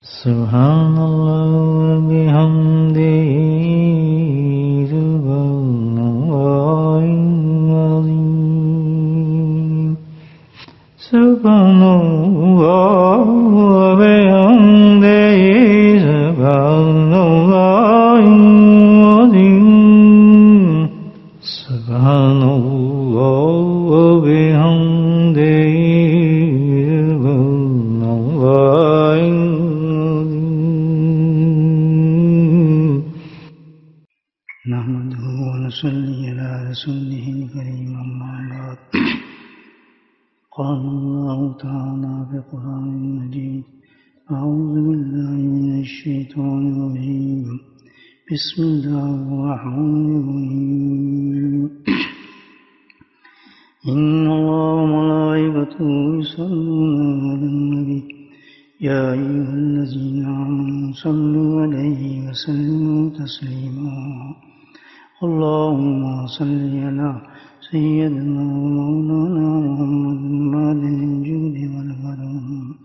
سبحان اللہ وبحمدہ سبحان اللہ العظیم سبحان اللہ وبحمدہ سبحان اللہ العظیم سبحان اللہ وبحمدہ صلی علی رسولہ الکریم اما بعد قال اللہ تعالی فی القرآن المجید اعوذ باللہ من الشیطان الرجیم بسم اللہ الرحمن الرحیم ان اللہ وملائکتہ یصلون علی النبی یا ایھا الذین آمنوا صلوا علیہ وسلموا تسلیما اللهم صل على سيدنا ومولانا محمد معدن الجود والكرم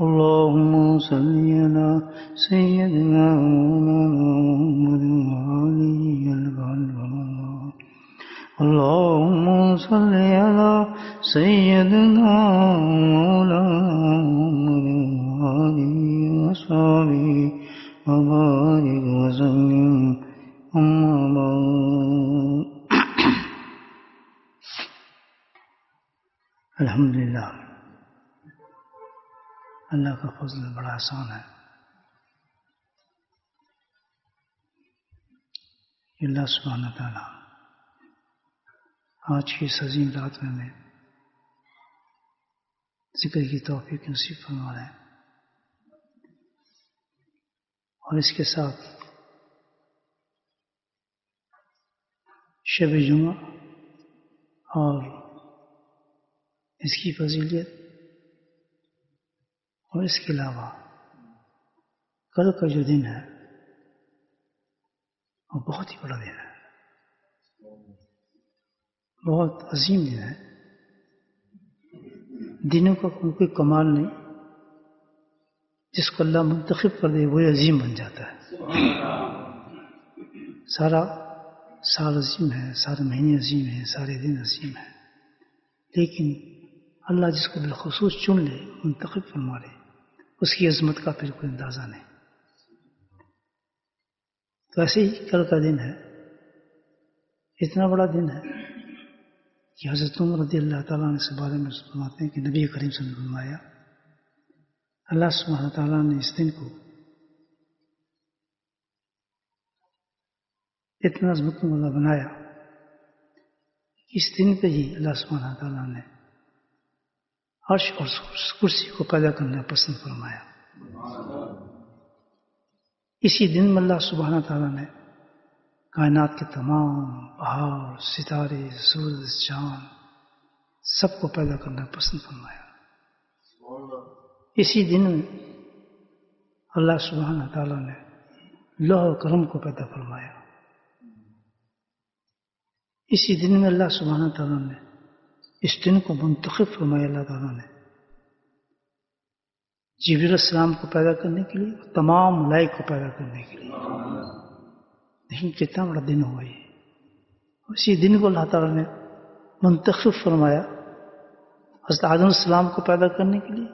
اللهم صل على سيدنا ومولانا محمد وآله الكرم اللهم صل على سيدنا ومولانا محمد وآله وصحبه وبارك وسلم اما بعد الحمدللہ اللہ کا فضل بڑا آسان ہے اللہ سبحانہ تعالیٰ آج کی اس عظیم رات میں ہمیں ذکر کی توفیق نصیب فرما رہے ہیں اور اس کے ساتھ شب جمعہ اور اس کی فضیلت اور اس کے علاوہ کل کا جو دن ہے وہ بہت ہی بڑا دن ہے بہت عظیم دن ہے دنوں کا کوئی کمال نہیں جس کو اللہ منتخب کر دے وہی عظیم بن جاتا ہے سارا سال عظیم ہے سارے مہینے عظیم ہیں سارے دن عظیم ہیں لیکن اللہ جس کو بالخصوص چن لے منتخب فرما لے اس کی عظمت کا پھر کوئی اندازہ نہیں تو ایسے ہی کل کا دن ہے اتنا بڑا دن ہے کہ حضرت عمر رضی اللہ تعالیٰ نے اس بارے میں فرماتے ہیں کہ نبی کریم صلی اللہ علیہ وسلم نے فرمایا اللہ سبحانہ تعالیٰ نے اس دن کو اتنا عظمت والا بنایا اس دن پہ ہی اللہ سبحانہ تعالیٰ نے عرش اور کرسی کو پیدا کرنا پسند فرمایا اسی دن میں اللہ سبحانہ تعالیٰ نے کائنات کے تمام پہاڑ ستارے سورج چاند سب کو پیدا کرنا پسند فرمایا اسی دن میں اللہ سبحانہ تعالیٰ نے لوح و قلم کو پیدا فرمایا اسی دن میں اللہ سبحانہ تعالیٰ نے اس دن کو منتخب فرمایا اللہ تعالیٰ نے جبریل علیہ السلام کو پیدا کرنے کے لیے تمام ملائکہ کو پیدا کرنے کے لیے لیکن کتنا بڑا دن ہوا یہ اسی دن کو اللہ تعالیٰ نے منتخب فرمایا حضرت آدم علیہ السلام کو پیدا کرنے کے لیے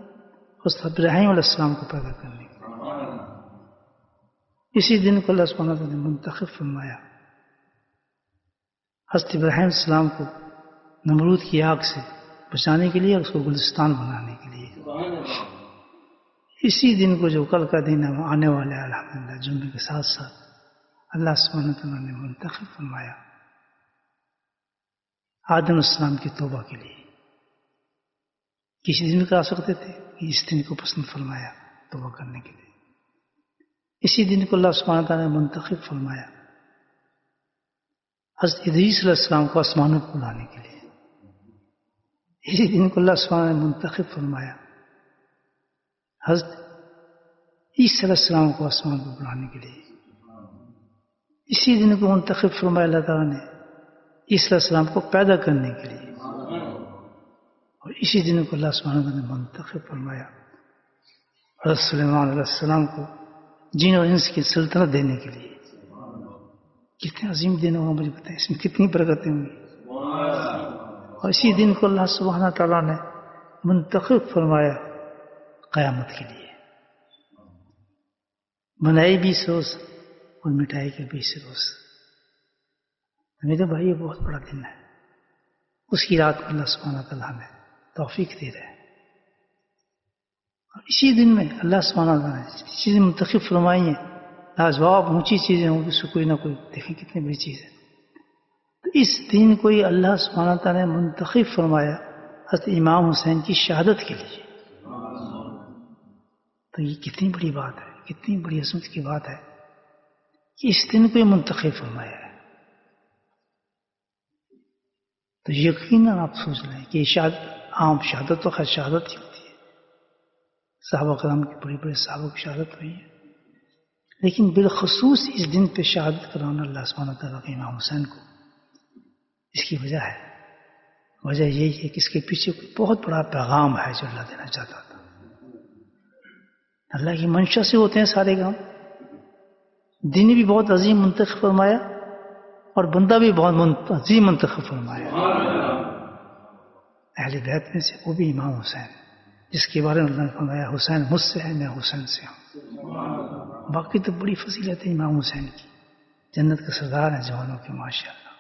حضرت ابراہیم علیہ السلام کو پیدا کرنے کے لیے اسی دن کو اللہ سبحانہ تعالیٰ نے منتخب فرمایا حضرت ابراہیم علیہ السلام کو نمرود کی آگ سے بچانے کے لیے اور اس کو گلستان بنانے کے لیے اسی دن کو جو کل کا دن ہے آنے والے الحمدللہ جمعے کے ساتھ ساتھ اللہ سبحانہ تعالیٰ نے منتخب فرمایا آدم علیہ السلام کی توبہ کے لیے کسی دن کا آ سکتے تھے کہ اس دن کو پسند فرمایا توبہ کرنے کے لیے اسی دن کو اللہ سبحانہ تعالیٰ نے منتخب فرمایا حضرت ادریس علیہ السلام کو آسمانوں کو لانے کے لیے اسی دن کو اللہ سبحانہ نے منتخب فرمایا حضرت عیسیٰ علیہ السلام کو آسمان کو بڑھانے کے لیے اسی دن کو منتخب فرمایا اللہ تعالیٰ نے عیسیٰ علیہ السلام کو پیدا کرنے کے لیے اور اسی دن کو اللہ سبحانہ نے منتخب فرمایا حضرت سلیمان علیہ السلام کو جن اور انس کی سلطنت دینے کے لیے. کتنے عظیم دن ہوگا مجھے بتائیں، اس میں کتنی برکتیں ہوں گی. اور اسی دن کو اللہ سبحانہ تعالیٰ نے منتخب فرمایا قیامت کے لیے. بنائی 20 روز اور مٹائی کے 20 روز. میرے بھائی یہ بہت بڑا دن ہے. اس کی رات میں اللہ سبحانہ تعالیٰ نے توفیق دے رہے ہیں. اور اسی دن میں اللہ سبحانہ تعالیٰ نے چیزیں منتخب فرمائی ہیں. لاجواب اونچی چیزیں ہوں گی، اس کو کوئی نہ کوئی دیکھیں کتنی بڑی چیز ہے. تو اس دن کو ہی اللہ سبحانہ تعالیٰ نے منتخب فرمایا حضرت امام حسین کی شہادت کے لیے. تو یہ کتنی بڑی بات ہے، کتنی بڑی عظمت کی بات ہے کہ اس دن کو ہی منتخب فرمایا ہے. تو یقیناً آپ سوچ لیں کہ شہادت عام شہادت تو خیر شہادت ہی ہوتی ہے. صحابہ کرام کے بڑے بڑے صحابہ کی شہادت ہوئی ہے، لیکن بالخصوص اس دن پہ شہادت کرانا اللہ سبحانہ تعالیٰ کے امام حسین کو، اس کی وجہ ہے. وجہ یہی ہے کہ اس کے پیچھے کوئی بہت بڑا پیغام ہے جو اللہ دینا چاہتا تھا. اللہ کی منشا سے ہوتے ہیں سارے کام. دن بھی بہت عظیم منتخب فرمایا اور بندہ بھی بہت عظیم منتخب فرمایا. اہل بیت میں سے وہ بھی امام حسین، جس کے بارے میں اللہ نے فرمایا حسین مجھ سے ہے، میں حسین سے ہوں. باقی تو بڑی فضیلت ہے امام حسین کی، جنت کے سردار ہیں جوانوں کے ماشاء اللہ.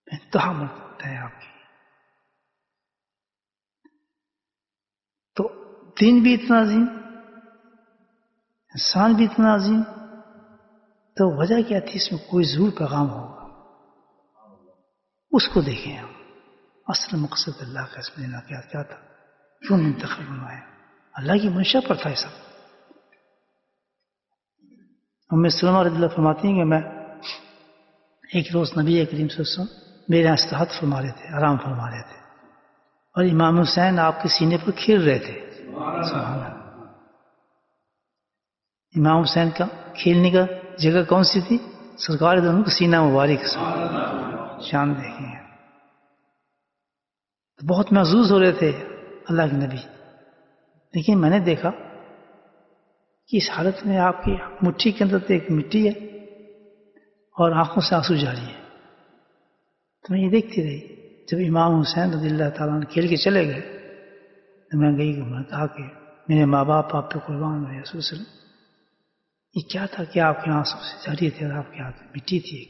انتہا مرتبہ ہے آپ کی. تو دن بھی اتنا عظیم، انسان بھی اتنا عظیم. تو وجہ کیا تھی؟ اس میں کوئی ضرور پیغام ہوگا، اس کو دیکھیں ہم. اصل مقصد اللہ کا اس میں دینا کیا تھا، کیوں منتخب فرمایا؟ اللہ کی منشا پر تھا یہ سب. ام سلمہ رضی اللہ فرماتی ہیں کہ میں ایک روز نبی کریم صلی اللہ علیہ وسلم میرے یہاں استراحت فرما رہے تھے، آرام فرما رہے تھے، اور امام حسین آپ کے سینے پر کھیل رہے تھے. سبحان اللہ. امام حسین کا کھیلنے کا جگہ کون سی تھی؟ سرکار دونوں کا سینہ مبارک. شان دیکھیں، بہت محظوظ ہو رہے تھے اللہ کے نبی. لیکن میں نے دیکھا کہ اس حالت میں آپ کی مٹھی کے اندر تو ایک مٹی ہے اور آنکھوں سے آنسو جاری ہے. تو میں یہ دیکھتی رہی. جب امام حسین رضی اللہ تعالیٰ نے کھیل کے چلے گئے تو میں گئی کہ میں نے کہا کہ میرے ماں باپ آپ پہ قربان ہوئے رسول صلی اللہ علیہ وسلم، یہ کیا تھا کہ آپ کے آنسو سے جاری تھے اور آپ کے ہاتھ میں مٹی تھی؟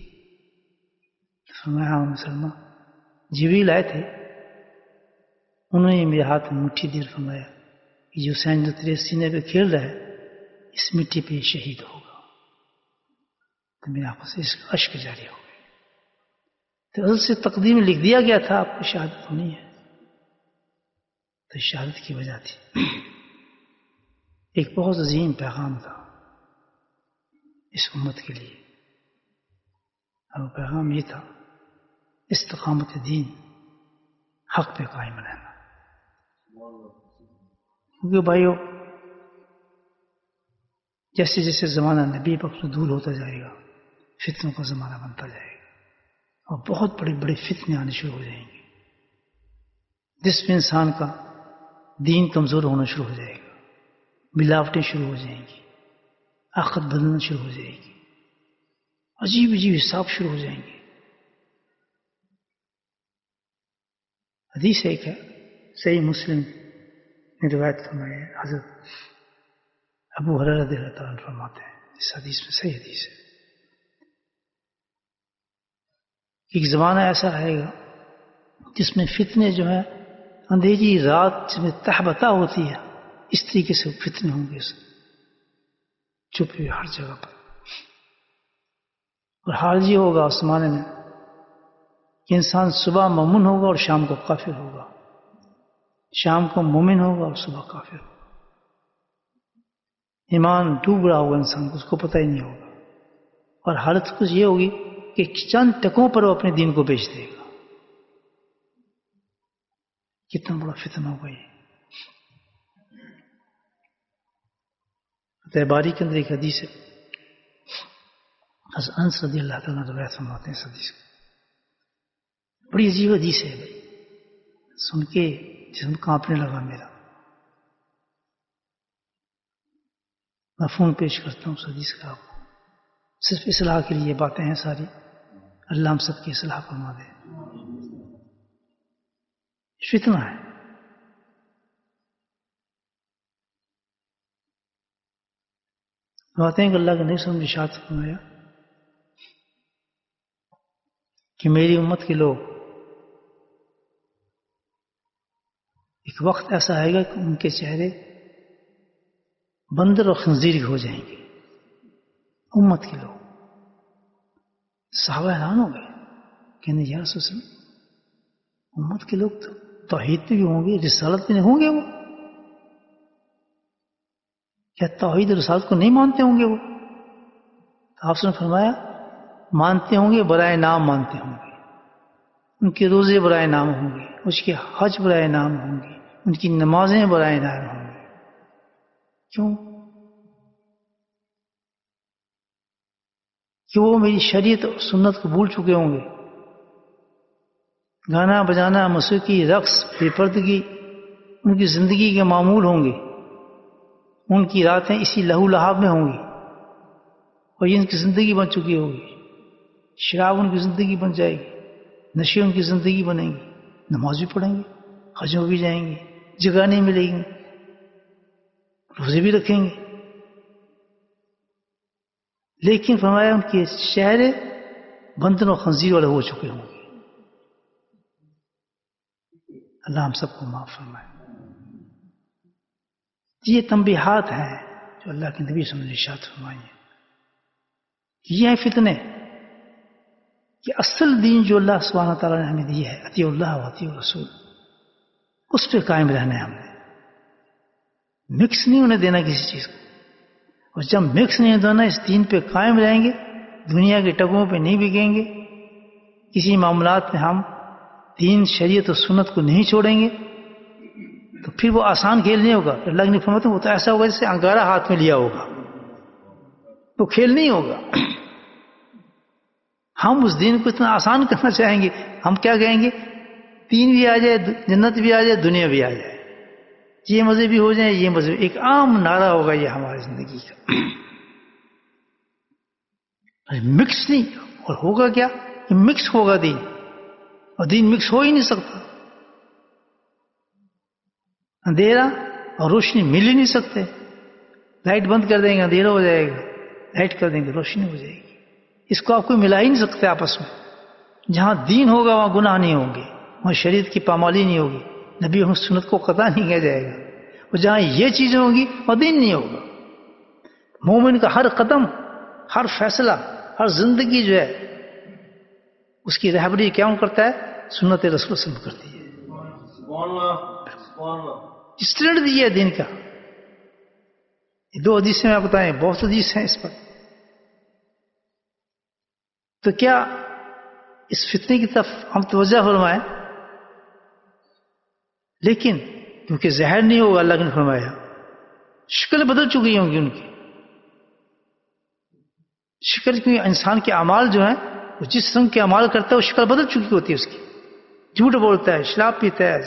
فرمایا مسلمان جبریل آئے تھے، انہوں نے میرے ہاتھ میں مٹھی دی، فرمایا کہ جو حسین جو تیرے سینے پہ کھیل رہا ہے اس مٹی پہ شہید ہوگا. تو میرے آنکھوں سے اس کا اشک جاری ہو گئے. تو اصل سے تقدیر میں لکھ دیا گیا تھا آپ کو شہادت ہونی ہے. تو شہادت کی وجہ تھی. ایک بہت عظیم پیغام تھا اس امت کے لیے، اور وہ پیغام یہ تھا استقامت دین، حق پہ قائم رہنا. کیونکہ بھائیو جیسے جیسے زمانہ نبی پاک سے دور ہوتا جائے گا، فتنوں کا زمانہ بنتا جائے گا اور بہت بڑے بڑے فتنے آنے شروع ہو جائیں گے، جس میں انسان کا دین کمزور ہونا شروع ہو جائے گا، ملاوٹیں شروع ہو جائیں گی، آخرت بدلنا شروع ہو جائے گی، عجیب عجیب حساب شروع ہو جائیں گے. حدیث ایک ہے صحیح مسلم نے روایت فرمائی ہے، حضرت ابو ہریرہ رضی اللہ تعالیٰ عنہ فرماتے ہیں، اس حدیث میں صحیح حدیث ہے، ایک زمانہ ایسا آئے گا جس میں فتنے جو ہیں اندھیری رات جس میں تہبتا ہوتی ہے، اس طریقے سے فتنے ہوں گے چھپے ہوئے ہر جگہ پر. اور حال یہ ہوگا اس زمانے میں کہ انسان صبح مومن ہوگا اور شام کو کافر ہوگا، شام کو مومن ہوگا اور صبح کافر ہوگا. ایمان ڈوب رہا ہوگا انسان کو، اس کو پتہ ہی نہیں ہوگا. اور حالت کچھ یہ ہوگی کہ چند ٹکوں پر وہ اپنے دین کو بیچ دے گا. کتنا بڑا فتنہ ہوگا یہ. باری کے اندر ایک حدیث ہے، حضرت انس رضی اللہ تعالیٰ روایت فرماتے ہیں اس حدیث کو. بڑی عجیب حدیث ہے بھائی، سن کے جسم کانپنے لگا میرا. مفہوم پیش کرتا ہوں اس حدیث کا آپ کو. صرف اصلاح کے لیے یہ باتیں ہیں ساری. اللہ ہم سب کی اصلاح فرما دے. فتنہ ہے. باتیں ہیں کہ اللہ کے نبی صلی اللہ علیہ وسلم نے ارشاد فرمایا کہ میری امت کے لوگ ایک وقت ایسا آئے گا کہ ان کے چہرے بندر اور خنزیر ہو جائیں گے. امت کے لوگ. صحابہ حیران ہو گئے کہنے یا رسول اللہ امت کے لوگ تو توحید پہ بھی ہوں گے, رسالت پہ نہیں ہوں گے, وہ کیا توحید اور رسالت کو نہیں مانتے ہوں گے وہ؟ تو آپ نے فرمایا مانتے ہوں گے, برائے نام مانتے ہوں گے. ان کے روزے برائے نام ہوں گے, اس کے حج برائے نام ہوں گے, ان کی نمازیں برائے نام ہوں گے. کیوں؟ کہ وہ میری شریعت اور سنت کو بھول چکے ہوں گے. گانا بجانا, موسیقی, رقص, بے پردگی ان کی زندگی کے معمول ہوں گے. ان کی راتیں اسی لہو لہاب میں ہوں گی اور یہ ان کی زندگی بن چکی ہوگی. شراب ان کی زندگی بن جائے گی, نشے ان کی زندگی بنیں گی, نماز بھی پڑھیں گے, حجوں بھی جائیں گے, جگہ نہیں ملے گی, روزے بھی رکھیں گے. لیکن فرمایا ان کے چہرے بندر اور خنزیر والے ہو چکے ہوں گے. اللہ ہم سب کو معاف فرمائے. یہ تنبیہات ہیں جو اللہ کے نبی صلی اللہ علیہ وسلم نے ارشاد فرمائی ہیں. یہ ہیں فتنے کہ اصل دین جو اللہ سبحانہ تعالیٰ نے ہمیں دی ہے, اطیع اللہ و اطیع الرسول, اس پہ قائم رہنا ہے ہم نے. مکس نہیں ہونے دینا کسی چیز کو. اور جب مکس نہیں ہونا, اس دین پہ قائم رہیں گے, دنیا کے ٹگوں پہ نہیں بکیں گے, کسی معاملات میں ہم دین شریعت اور سنت کو نہیں چھوڑیں گے, تو پھر وہ آسان کھیل نہیں ہوگا. اللہ نے فرمایا وہ تو ایسا ہوگا جیسے انگارہ ہاتھ میں لیا ہوگا, وہ کھیل نہیں ہوگا. ہم اس دین کو اتنا آسان کرنا چاہیں گے, ہم کیا کہیں گے, دین بھی آ جائے, جنت بھی آ جائے, دنیا بھی آ جائے, یہ مزے بھی ہو جائیں, یہ مزے. ایک عام نعرہ ہوگا یہ ہماری زندگی کا. مکس نہیں. اور ہوگا کیا, یہ مکس ہوگا دین, اور دین مکس ہو ہی نہیں سکتا. اندھیرا اور روشنی مل ہی نہیں سکتے. لائٹ بند کر دیں گے اندھیرا ہو جائے گا, لائٹ کر دیں گے روشنی ہو جائے گی. اس کو آپ کو ملا ہی نہیں سکتے آپس میں. جہاں دین ہوگا وہاں گناہ نہیں ہوں گے, وہاں شریعت کی پامالی نہیں ہوگی, نبی اور سنت کو قطع نہیں کیا جائے گا. اور جہاں یہ چیزیں ہوں گی وہاں دین نہیں ہوگا. مومن کا ہر قدم, ہر فیصلہ, ہر زندگی جو ہے اس کی رہبری کیا کرتا ہے, سنت رسول صلی اللہ علیہ وسلم کرتی ہے. اسٹینڈرڈ دیا ہے دین کا. یہ 2 حدیثیں میں بتائیں, بہت حدیث ہیں اس پر. تو کیا اس فتنے کی طرف ہم توجہ فرمائیں, لیکن کیونکہ زہر نہیں ہوگا, اللہ نے فرمایا شکل بدل چکی ہوں گی ان کی شکل. کیونکہ انسان کے اعمال جو ہیں وہ جس رنگ کے اعمال کرتا ہے وہ شکل بدل چکی ہوتی ہے اس کی. جھوٹ بولتا ہے, شراب پیتا ہے,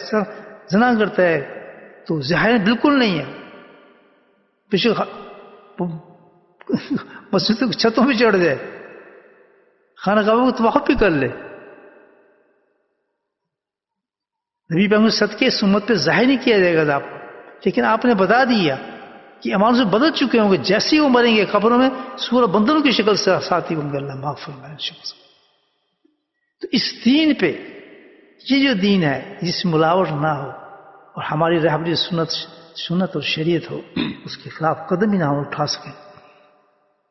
زنا کرتا ہے, تو زہر بالکل نہیں ہے. مسجد کی چھتوں پہ چڑھ جائے, خانہ کعبہ کو طواف بھی کر لے, نبی پیغمبر صدقے سنت پہ ظاہر نہیں کیا جائے گا آپ کو. لیکن آپ نے بتا دیا کہ اعمال سے بدل چکے ہوں گے. جیسے ہی وہ مریں گے قبروں میں سورہ بندروں کی شکل سے ساتھی ہوں گے. اللہ معاف فرمائے. تو اس دین پہ, یہ جو دین ہے جس میں ملاوٹ نہ ہو اور ہماری رہبری سنت اور شریعت ہو, اس کے خلاف قدم ہی نہ ہو اٹھا سکیں,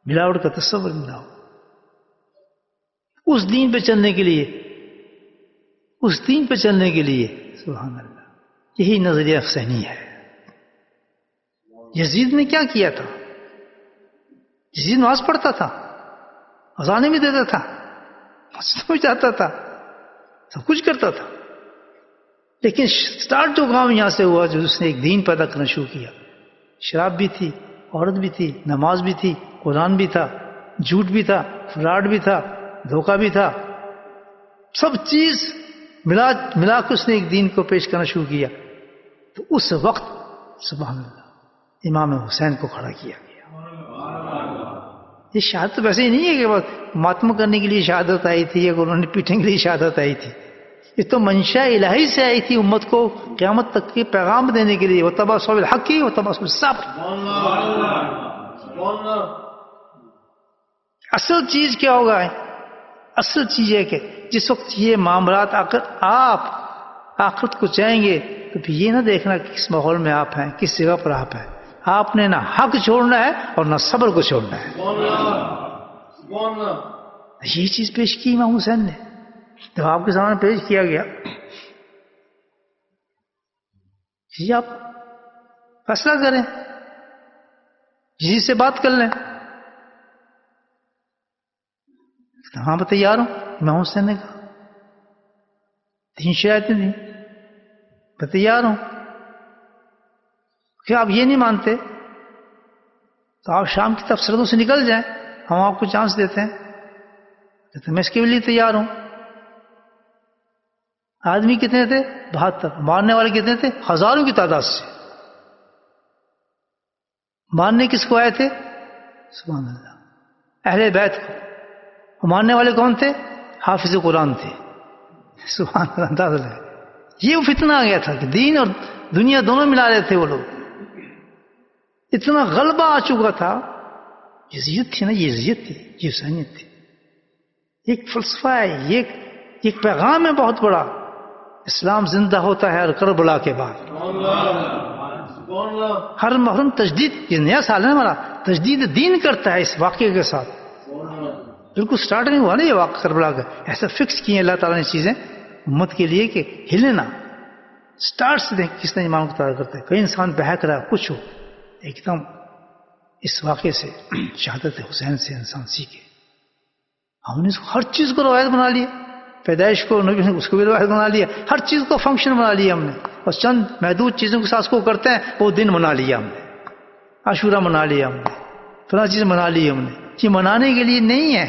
ملاوٹ کا تصور بھی نہ ہو. اس دین پہ چلنے کے لیے, اس دین پہ چلنے کے لیے سبحان اللہ, یہی نظریہ افسانی ہے. یزید نے کیا کیا تھا؟ یزید نماز پڑھتا تھا, اذانیں بھی دیتا تھا, مسجد میں جاتا تھا, سب کچھ کرتا تھا. لیکن سٹارٹ جو کام یہاں سے ہوا, جو اس نے ایک دین پیدا کرنا شروع کیا. شراب بھی تھی, عورت بھی تھی, نماز بھی تھی, قرآن بھی تھا, جھوٹ بھی تھا, فراڈ بھی تھا, دھوکہ بھی تھا, سب چیز ملا کے اس نے ایک دین کو پیش کرنا شروع کیا. تو اس وقت سبحان اللہ امام حسین کو کھڑا کیا گیا. یہ شہادت ویسے ہی نہیں ہے کہ بس ماتم کرنے کے لیے شہادت آئی تھی یا انہوں نے پیٹنے کے لیے شہادت آئی تھی. یہ تو منشا الہی سے آئی تھی امت کو قیامت تک کے پیغام دینے کے لیے. وتواصوا بالحق وتواصوا بالصبر. اصل چیز کیا ہوگا؟ اصل چیز ہے کہ جس وقت یہ معاملات اگر آپ آخرت کو چاہیں گے تو پھر یہ نہ دیکھنا کہ کس ماحول میں آپ ہیں، کس جگہ پر آپ ہیں. آپ نے نہ حق چھوڑنا ہے اور نہ صبر کو چھوڑنا ہے. یہ چیز پیش کی امام حسین نے. جب آپ کے سامنے پیش کیا گیا یہ آپ فیصلہ کریں، جس سے بات کر لیں. ہاں میں تیار ہوں. امام حسین نے کہا 3 شرائطیں دیں، میں تیار ہوں. کہ آپ یہ نہیں مانتے تو آپ شام کی طرف سرحدوں سے نکل جائیں، ہم آپ کو چانس دیتے ہیں. کہتے میں اس کے لیے تیار ہوں. آدمی کتنے تھے؟ 72. مارنے والے کتنے تھے؟ ہزاروں کی تعداد سے. مارنے کس کو آئے تھے؟ سبحان اللہ، اہل بیت کو. مارنے والے کون تھے؟ حافظ قرآن تھے. سبحان اللہ. اندازہ ہے یہ وہ فتنہ آ گیا تھا کہ دین اور دنیا دونوں ملا رہے تھے وہ لوگ. اتنا غلبہ آ چکا تھا. یزید تھی نا، یہ یزید تھی، یہ حسینیت تھی. ایک فلسفہ ہے، یہ ایک پیغام ہے بہت بڑا. اسلام زندہ ہوتا ہے ہر کربلا کے بعد. ہر محرم تجدید، یہ نیا سال ہے ہمارا، تجدید دین کرتا ہے اس واقعے کے ساتھ. بالکل سٹارٹ نہیں ہوا نا یہ واقعہ کربلا کا. ایسا فکس کیے اللہ تعالیٰ نے چیزیں امت کے لیے کہ ہلے نہ. سٹارٹ سے دیکھ کس نے ایمان کو تیار کرتا ہے. کوئی انسان بہک رہا ہے کچھ ہو، ایک دم اس واقعے سے شہادت حسین سے انسان سیکھے. ہم نے ہر چیز کو روایت بنا لیا. پیدائش کو نبی نے اس کو بھی روایت بنا لیا. ہر چیز کو فنکشن بنا لیا ہم نے. اور چند محدود چیزوں کے ساتھ کو کرتے ہیں وہ دن منا لیا ہم نے. عاشورہ منا لیا ہم نے، فلاں چیز منا لی ہم نے. یہ منانے کے لیے نہیں ہے.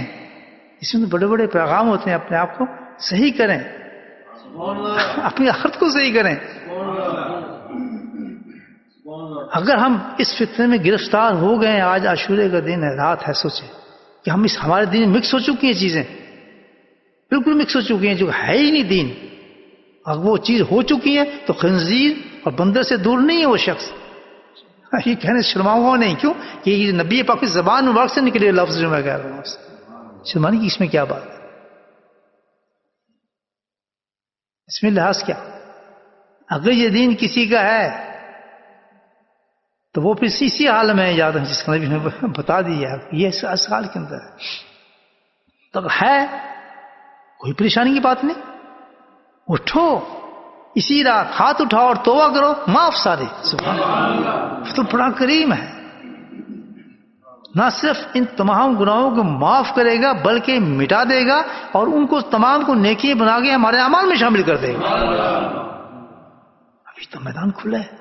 اس میں بڑے بڑے پیغام ہوتے ہیں. اپنے آپ کو صحیح کریں، اپنی آخرت کو صحیح کریں. اگر ہم اس فتنے میں گرفتار ہو گئے ہیں، آج عاشورے کا دن ہے، رات ہے، سوچیں کہ ہم ہمارے دین میں مکس ہو چکی ہیں چیزیں، بالکل مکس ہو چکی ہیں جو ہے ہی نہیں دین. اگر وہ چیز ہو چکی ہے تو خنزیر اور بندر سے دور نہیں ہے وہ شخص. یہ کہنے شرماؤں گا نہیں. کیوں کہ یہ نبی پاک کی زبان مبارک سے نکلے لفظ جو میں کہہ رہا ہوں. شرمانے کی اس میں کیا بات ہے؟ اس میں لحاظ کیا؟ اگر یہ دین کسی کا ہے تو وہ پھر اسی حال میں یاد ہے جس کا نبی نے بتا دیا یہ اس حال کے اندر ہے. تو ہے کوئی پریشانی کی بات نہیں. اٹھو اسی رات، ہاتھ اٹھاؤ اور توبہ کرو، معاف سارے. سبحان اللہ. تو بڑا کریم ہے. نہ صرف ان تمام گناہوں کو معاف کرے گا بلکہ مٹا دے گا اور ان کو تمام کو نیکی بنا کے ہمارے اعمال میں شامل کر دے گا. ابھی تو میدان کھلا ہے.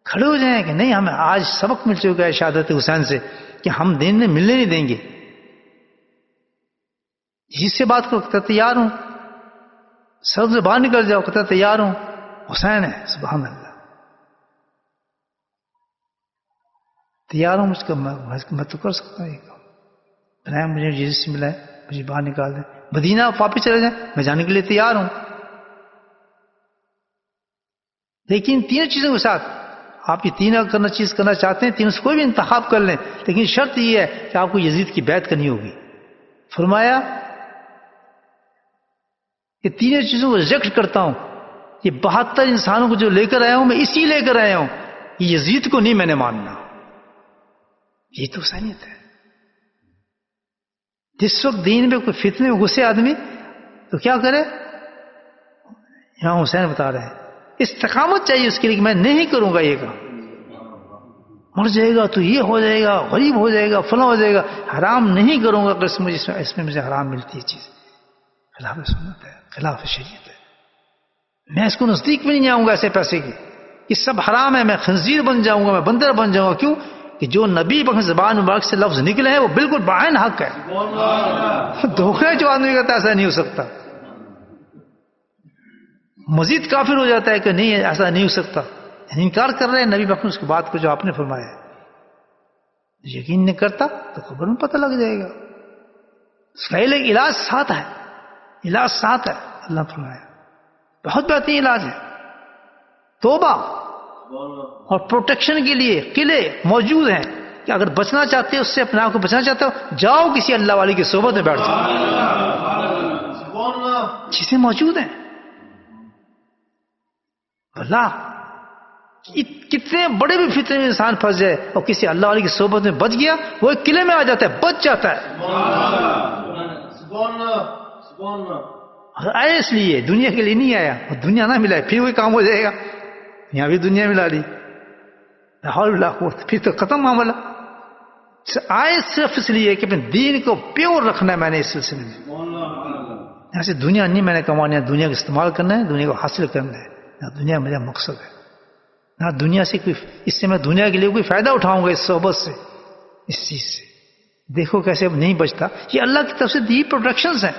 کھڑے ہو جائیں کہ نہیں، ہمیں آج سبق مل چکا ہے شہادت حسین سے کہ ہم دین میں ملنے نہیں دیں گے. جس سے بات کرو کہتا تیار ہوں. سب سے باہر نکل جاؤ کہتا تیار ہوں. حسین ہے. سبحان اللہ. تیار ہوں مجھ کو، میں تو کر سکتا ہوں یہ کام. بنایا مجھے جس سے ملا ہے مجھے باہر نکال دیں. مدینہ واپس چلے جائیں، میں جانے کے لیے تیار ہوں. لیکن تینوں چیزوں کے ساتھ آپ یہ تین چیز کرنا چاہتے ہیں، تینوں سے کوئی بھی انتخاب کر لیں، لیکن شرط یہ ہے کہ آپ کو یزید کی بیعت کرنی ہوگی. فرمایا یہ تینوں چیزوں کو ریجیکٹ کرتا ہوں. یہ 72 انسانوں کو جو لے کر آیا ہوں میں اسی لے کر آیا ہوں. یہ یزید کو نہیں میں نے ماننا. یہ تو حسینیت ہے. جس وقت دین میں کوئی فتنے میں گھسے آدمی تو کیا کرے؟ امام حسین بتا رہے ہیں استقامت چاہیے اس کے لیے کہ میں نہیں کروں گا یہ کام. مر جائے گا تو یہ ہو جائے گا، غریب ہو جائے گا، فلاں ہو جائے گا. حرام نہیں کروں گا. اس میں مجھے حرام ملتی ہے چیز، خلاف سنت ہے، خلاف شریعت ہے. میں اس کو نزدیک بھی نہیں آؤں گا ایسے پیسے کی. یہ سب حرام ہے. میں خنزیر بن جاؤں گا، میں بندر بن جاؤں گا. کیوں کہ جو نبی پاک زبان مبارک سے لفظ نکلے ہیں وہ بالکل بعین حق ہے. دھوکے جو آدمی کہتا ہے ایسا نہیں ہو سکتا، مزید کافر ہو جاتا ہے کہ نہیں ایسا نہیں ہو سکتا. انکار کر رہے ہیں نبی پاک نے اس کی بات کو جو آپ نے فرمایا ہے. یقین نہیں کرتا تو قبر میں پتہ لگ جائے گا. اس کا علاج ساتھ ہے, علاج ساتھ ہے. اللہ فرمایا بہت بہترین علاج ہے. توبہ اور پروٹیکشن کے لیے قلعے موجود ہیں کہ اگر بچنا چاہتے ہو اس سے, اپنے آپ کو بچنا چاہتے ہو, جاؤ کسی اللہ والے کی صحبت میں بیٹھ جاؤ. چیزیں موجود ہیں. اللہ کتنے بڑے بھی فتنے میں انسان پھنس جائے اور کسی اللہ والے کی صحبت میں بچ گیا, وہ ایک قلعے میں آ جاتا ہے, بچ جاتا ہے. اور آئے اس لیے دنیا کے لیے نہیں آیا, اور دنیا نہ ملا پھر وہی کام ہو جائے گا. یہاں بھی دنیا ملا لی, پھر تو ختم معاملہ. آئے صرف اس لیے کہ اپنے دین کو پیور رکھنا ہے میں نے اس سلسلے میں. یہاں سے دنیا نہیں میں نے کمانی ہے, دنیا کو استعمال کرنا ہے, دنیا کو حاصل کرنا ہے. دنیا میرا مقصد ہے. دنیا سے کوئی, اس سے میں دنیا کے لیے کوئی فائدہ اٹھاؤں گا اس صحبت سے, اس چیز سے. دیکھو کیسے اب نہیں بچتا. یہ اللہ کی طرف سے دی پروٹیکشنز ہیں.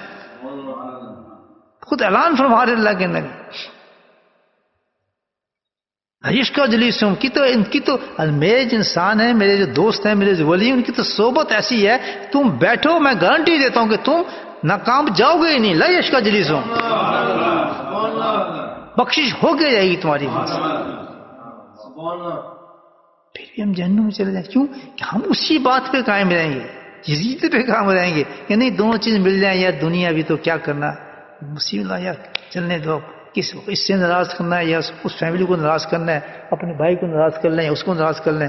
خود اعلان فرما رہے اللہ کے نبی, عشق جلیسوں کی تو, ان کی تو میرے جو انسان ہیں, میرے جو دوست ہیں, میرے جو ولی ہیں, ان کی تو صحبت ایسی ہے, تم بیٹھو میں گارنٹی دیتا ہوں کہ تم ناکام جاؤ گے ہی نہیں. لا عشق جلیسوں, بخشش ہو کے جائے گی تمہاری بات. پھر بھی ہم جہنم میں چلے جائیں. کیوں کہ ہم اسی بات پہ قائم رہیں گے, جزیتے پہ قائم رہیں گے کہ نہیں دونوں چیز مل جائیں. یار دنیا بھی تو کیا کرنا, مصیبت یار چلنے دو. اس سے ناراض کرنا ہے یا اس فیملی کو ناراض کرنا ہے, اپنے بھائی کو ناراض کر لیں یا اس کو ناراض کر لیں.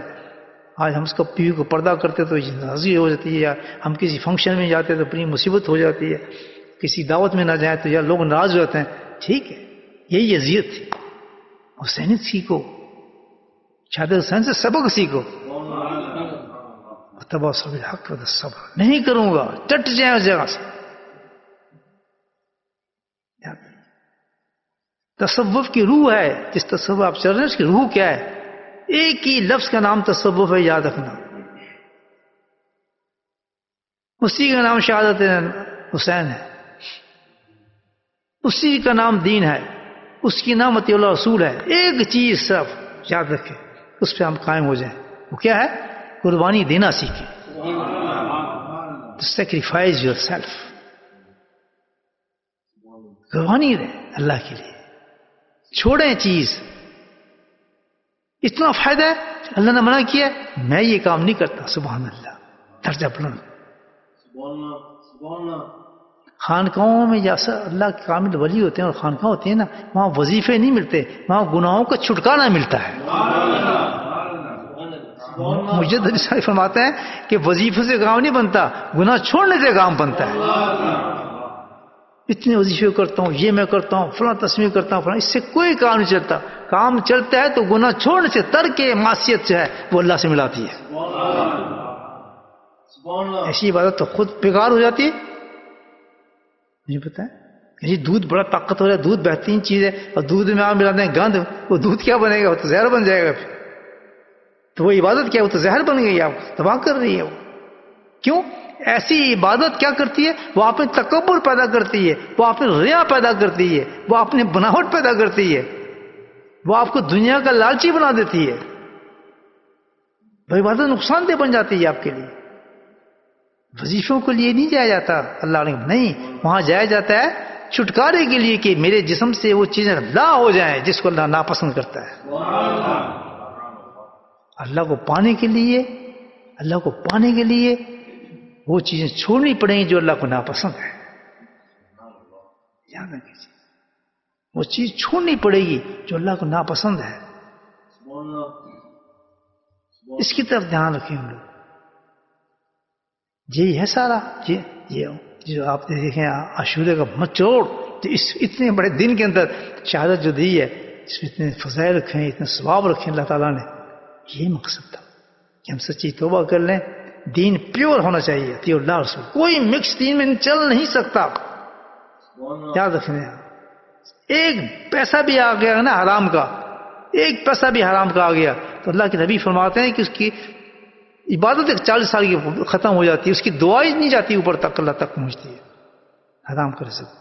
آج ہم اس کا پیو کو پردہ کرتے تو ناراضی ہو جاتی ہے, یا ہم کسی فنکشن میں جاتے تو بڑی مصیبت ہو جاتی ہے, کسی دعوت میں نہ جائیں تو یار لوگ ناراض ہو جاتے ہیں. ٹھیک ہے, یہی اذیت تھی. حسین سیکھو, شہادت حسین سے سبق سیکھو. تواصوا بالحق والصبر, نہیں کروں گا, ٹٹ جائیں اس جگہ سے. تصوف کی روح ہے, جس تصوف آپ چل رہے ہیں اس کی روح کیا ہے؟ ایک ہی لفظ کا نام تصوف ہے, یاد رکھنا. اسی کا نام شہادت حسین ہے, اسی کا نام دین ہے, اس کی نام اطیع اللہ رسول ہے. ایک چیز صرف یاد رکھیں, اس پہ ہم قائم ہو جائیں. وہ کیا ہے؟ قربانی دینا سیکھیں. سیکریفائز یور سیلف, قربانی دیں اللہ کے لیے. چھوڑیں چیز, اتنا فائدہ ہے, اللہ نے منع کیا, میں یہ کام نہیں کرتا. سبحان اللہ, درجہ بلند. خانقاہوں میں جیسا اللہ کے کامل ولی ہوتے ہیں اور خانقاہ ہوتی ہیں نا, وہاں وظیفے نہیں ملتے, وہاں گناہوں کا چھٹکارا ملتا ہے. مجدد صاحب فرماتے ہیں کہ وظیفے سے کام نہیں بنتا, گناہ چھوڑنے سے کام بنتا ہے. اتنے وظیفے کرتا ہوں, یہ میں کرتا ہوں, فلاں تسبیح کرتا ہوں, فلاں, اس سے کوئی کام نہیں چلتا. کام چلتا ہے تو گناہ چھوڑنے سے, ترک معصیت سے ہے, وہ اللہ سے ملاتی ہے. ایسی عبادت تو خود بیکار ہو جاتی ہے. مجھے پتا ہے یہ دودھ بڑا طاقتور ہے, دودھ بہترین چیز ہے, اور دودھ میں آپ ملاتے ہیں گند, وہ دودھ کیا بنے گا؟ وہ تو زہر بن جائے گا. پھر تو وہ عبادت کیا, وہ تو زہر بن گئی, آپ تباہ کر رہی ہے. وہ کیوں؟ ایسی عبادت کیا کرتی ہے؟ وہ آپ میں تکبر پیدا کرتی ہے, وہ آپ میں ریا پیدا کرتی ہے, وہ آپ میں بناوٹ پیدا کرتی ہے, وہ آپ کو دنیا کا لالچی بنا دیتی ہے. وہ عبادت نقصان دہ بن جاتی ہے آپ کے لیے. وظیفوں کے لیے نہیں جایا جاتا اللہ نے, نہیں, وہاں جایا جاتا ہے چھٹکارے کے لیے کہ میرے جسم سے وہ چیزیں لا ہو جائیں جس کو اللہ ناپسند کرتا ہے. اللہ کو پانے کے لیے, اللہ کو پانے کے لیے وہ چیزیں چھوڑنی پڑیں گی جو اللہ کو ناپسند ہے. یاد رکھیے, وہ چیز چھوڑنی پڑے گی جو اللہ کو ناپسند ہے. اس کی طرف دھیان رکھیں ہم لوگ. یہی ہے سارا. یہ جو آپ نے دیکھیں عاشورہ کا مچوڑ, اس اتنے بڑے دن کے اندر شہادت جو دی ہے, اس میں اتنے فضائل رکھے ہیں, اتنے ثواب رکھے ہیں اللہ تعالیٰ نے. یہی مقصد تھا کہ ہم سچی توبہ کر لیں. دین پیور ہونا چاہیے, اطیع اللہ رسول. کوئی مکس دین میں چل نہیں سکتا. یاد رکھنا, ایک پیسہ بھی آ گیا نا حرام کا, ایک پیسہ بھی حرام کا آ گیا تو اللہ کے نبی فرماتے ہیں کہ اس کی عبادت 40 سال کی ختم ہو جاتی ہے, اس کی دعا ہی نہیں جاتی اوپر تک, اللہ تک پہنچتی ہے. حرام کر سکتے.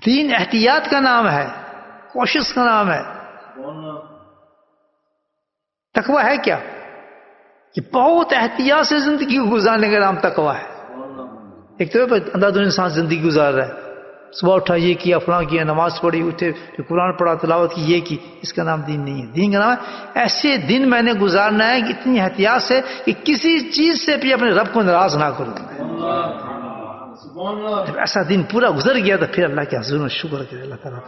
دین احتیاط کا نام ہے, کوشش کا نام ہے. تقویٰ ہے کیا؟ کہ بہت احتیاط سے زندگی گزارنے کا نام تقویٰ ہے. ایک تو انداز انسان زندگی گزار رہا ہے، صبح اٹھا یہ کیا فلاں کیا، نماز پڑھی، اٹھے پھر قرآن پڑھا، تلاوت کی، یہ کی، اس کا نام دین نہیں ہے. دین کا نام ہے ایسے دن میں نے گزارنا ہے کہ اتنی احتیاط سے کہ کسی چیز سے بھی اپنے رب کو ناراض نہ کروں. جب ایسا دن پورا گزر گیا تو پھر اللہ کے حضور میں شکر کرے اللہ تعالیٰ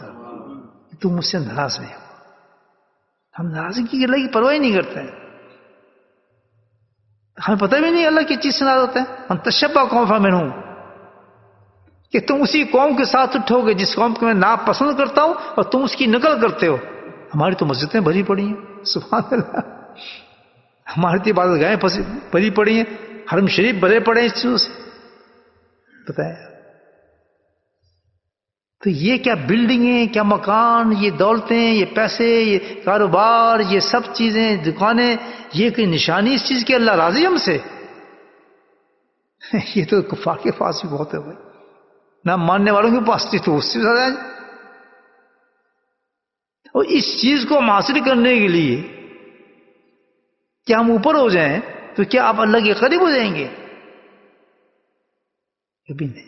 کہ تم مجھ سے ناراض نہیں ہو. ہم ناراضگی کی اللہ کی پرواہ نہیں کرتے ہیں، ہمیں پتہ بھی نہیں اللہ کی چیز سے ناراض ہوتے ہیں. ہم تشبہ قوم فمن ہوں کہ تم اسی قوم کے ساتھ اٹھو گے جس قوم کو میں ناپسند کرتا ہوں اور تم اس کی نقل کرتے ہو. ہماری تو مسجدیں بھری پڑی ہیں، سبحان اللہ، ہماری تو عبادت گاہیں بھری پڑی ہیں، حرم شریف بھرے پڑے ہیں اس چیزوں سے. بتایا تو یہ کیا بلڈنگیں، کیا مکان، یہ دولتیں، یہ پیسے، یہ کاروبار، یہ سب چیزیں، دکانیں، یہ کوئی نشانی اس چیز کی اللہ راضی ہم سے؟ یہ تو کفار کے پاس بھی بہت ہے بھائی، نہ ماننے والوں کے پاس تو اس سے زیادہ ہے. اور اس چیز کو ہم حاصل کرنے کے لیے کیا ہم اوپر ہو جائیں تو کیا آپ اللہ کے قریب ہو جائیں گے؟ کبھی نہیں.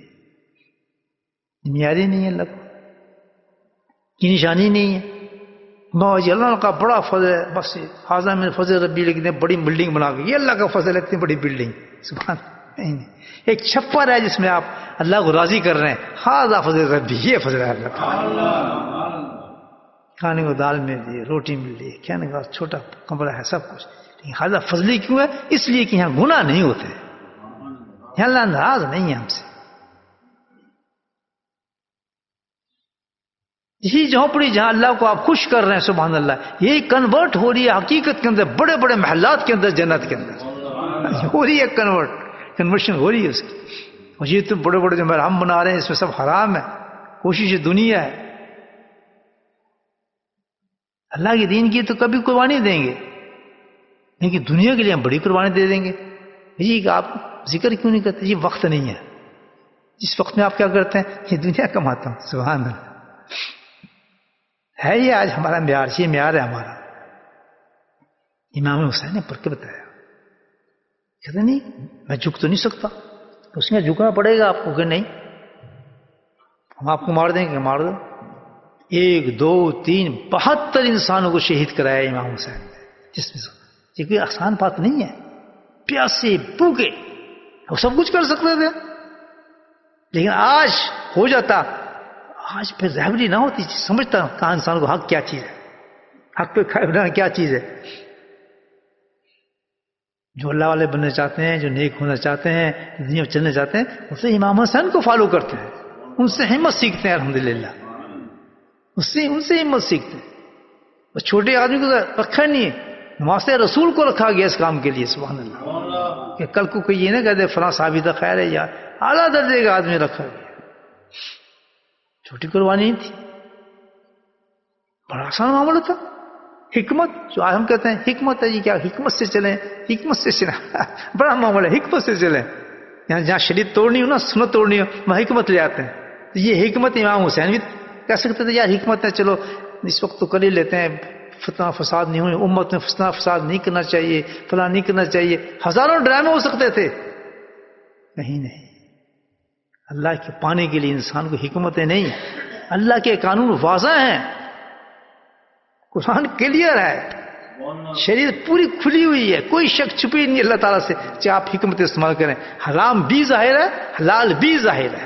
معیاری نہیں ہے اللہ کی نشانی نہیں ہے. جی اللہ کا بڑا فضل ہے، بس حاضر میں فضل ربی، لیکن بڑی بلڈنگ بنا کے یہ اللہ کا فضل ہے، اتنی بڑی بلڈنگ. سبحان نہیں، ایک چھپر ہے جس میں آپ اللہ کو راضی کر رہے ہیں. حاضر فضل ربی، یہ فضل ہے اللہ کا. کھانے کو دال مل رہی ہے، روٹی مل رہی ہے، کھانے کا چھوٹا کمرہ ہے، سب کچھ. لیکن حاضر فضلی کیوں ہے؟ اس لیے کہ یہاں گناہ نہیں ہوتے، یہاں اللہ ناراض نہیں ہے ہم سے. یہی جھونپڑی جہاں اللہ کو آپ خوش کر رہے ہیں، سبحان اللہ، یہی کنورٹ ہو رہی ہے حقیقت کے اندر، بڑے بڑے محلات کے اندر، جنت کے اندر ہو رہی ہے کنورشن ہو رہی ہے اس کی. اور یہ تو بڑے بڑے جو ہم بنا رہے ہیں اس میں سب حرام ہے، کوشش دنیا ہے. اللہ کے دین کی تو کبھی قربانی دیں گے، لیکن دنیا کے لیے ہم بڑی قربانی دے دیں گے. جی کہ آپ ذکر کیوں نہیں کرتے؟ یہ وقت نہیں ہے. جس وقت میں آپ کیا کرتے ہیں؟ یہ دنیا کماتا ہوں. سبحان اللہ ہے یہ آج ہمارا معیار، یہ معیار ہے ہمارا. امام حسین نے پڑھ کے بتایا، کہتے نہیں میں جھک تو نہیں سکتا. اس میں جھکنا پڑے گا آپ کو کہ نہیں ہم آپ کو مار دیں گے. مار دو. 1 2 3 72 انسانوں کو شہید کرایا امام حسین نے. جس میں یہ کوئی آسان بات نہیں ہے. پیاسے بھوکے وہ سب کچھ کر سکتے تھے، لیکن آج ہو جاتا. آج پھر رہبری نہ ہوتی، سمجھتا کہاں انسان کو حق کیا چیز ہے، حق پہ کھڑے ہونا کیا چیز ہے. جو اللہ والے بننا چاہتے ہیں، جو نیک ہونا چاہتے ہیں، دنیا میں چلنا چاہتے ہیں، ان سے امام حسین کو فالو کرتے ہیں، ان سے ہمت سیکھتے ہیں. الحمدللہ ان سے ہمت سیکھتے ہیں. بس چھوٹے آدمی کو رکھا نہیں ہے، واسطے رسول کو رکھا گیا اس کام کے لیے. سبحان اللہ کہ کل کو کوئی یہ نہ کہتے فلاں صحابی تھا، خیر ہے یار، اعلیٰ درجے کا آدمی رکھا گیا. چھوٹی قربانی نہیں تھی، بڑا آسان معاملہ تھا. حکمت جو آج ہم کہتے ہیں حکمت ہے، یہ کیا حکمت سے چلیں، حکمت سے چلیں بڑا معاملہ ہے، حکمت سے چلیں. یہاں جہاں شریعت توڑنی ہو نا، سنت توڑنی ہو، وہاں حکمت لے آتے ہیں. تو یہ حکمت امام حسین بھی کہہ سکتے تھے یار حکمت ہے، چلو اس وقت تو کر ہی لیتے ہیں، فتنہ فساد نہیں ہوئی، امت میں فتنہ فساد نہیں کرنا چاہیے، فلاں نہیں کرنا چاہیے. ہزاروں ڈرامے ہو سکتے تھے. نہیں، اللہ کے پانے کے لیے انسان کو حکمتیں نہیں. اللہ کے قانون واضح ہیں، قرآن کلیئر ہے، شریعت پوری کھلی ہوئی ہے، کوئی شک چھپی نہیں اللہ تعالیٰ سے. چاہے آپ حکمت استعمال کریں، حرام بھی ظاہر ہے، حلال بھی ظاہر ہے،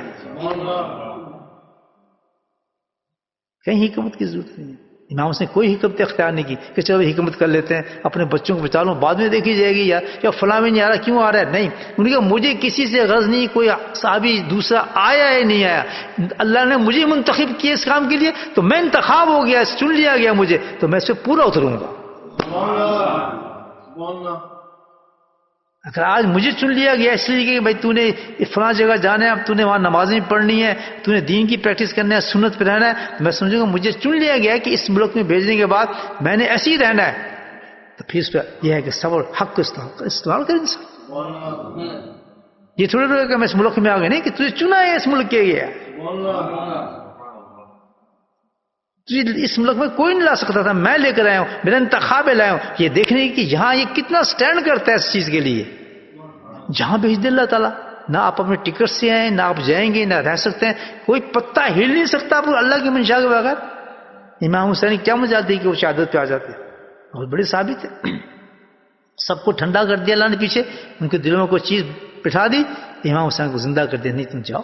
کہیں حکمت کی ضرورت نہیں ہے. امام نے کوئی حکمت اختیار نہیں کی کہ چلو حکمت کر لیتے ہیں، اپنے بچوں کو بچا لوں، بعد میں دیکھی جائے گی، یا فلاں میں نہیں آ رہا کیوں آ رہا ہے. نہیں، انہوں نے کہا مجھے کسی سے غرض نہیں، کوئی صحابی دوسرا آیا ہے نہیں آیا، اللہ نے مجھے منتخب کیا اس کام کے لیے، تو میں انتخاب ہو گیا، چن لیا گیا مجھے، تو میں اس پہ پورا اتروں گا. اگر آج مجھے چن لیا گیا اس لیے کہ بھائی تو نے فلاں جگہ جانا ہے، اب تو نے وہاں نمازیں پڑھنی ہے، تو نے دین کی پریکٹس کرنا ہے، سنت پہ رہنا ہے، میں سمجھوں گا مجھے چن لیا گیا ہے کہ اس ملک میں بھیجنے کے بعد میں نے ایسے ہی رہنا ہے. تو پھر اس پہ یہ ہے کہ صبر حق کو استعمال کرے انسان. یہ تھوڑی رہے کہ میں اس ملک میں آ گیا، نہیں کہ تجھے چنا ہے اس ملک کے لیے. اس ملک میں کوئی نہیں لا سکتا تھا، میں لے کر آیا ہوں، میرا انتخاب لایا ہوں، یہ دیکھنے کی یہاں یہ کتنا سٹینڈ کرتا ہے اس چیز کے لیے. جہاں بھیج دے اللہ تعالیٰ، نہ آپ اپنے ٹکٹ سے آئیں، نہ آپ جائیں گے، نہ رہ سکتے ہیں، کوئی پتہ ہل نہیں سکتا آپ اللہ کی منشا کے بغیر. امام حسین کی کیا مجال تھی کہ وہ شہادت پہ آ جاتے، بہت بڑی ثابت ہے. سب کو ٹھنڈا کر دیا اللہ نے پیچھے، ان کے دلوں میں کوئی چیز بٹھا دی، امام حسین کو زندہ کر دیا، نہیں تم جاؤ.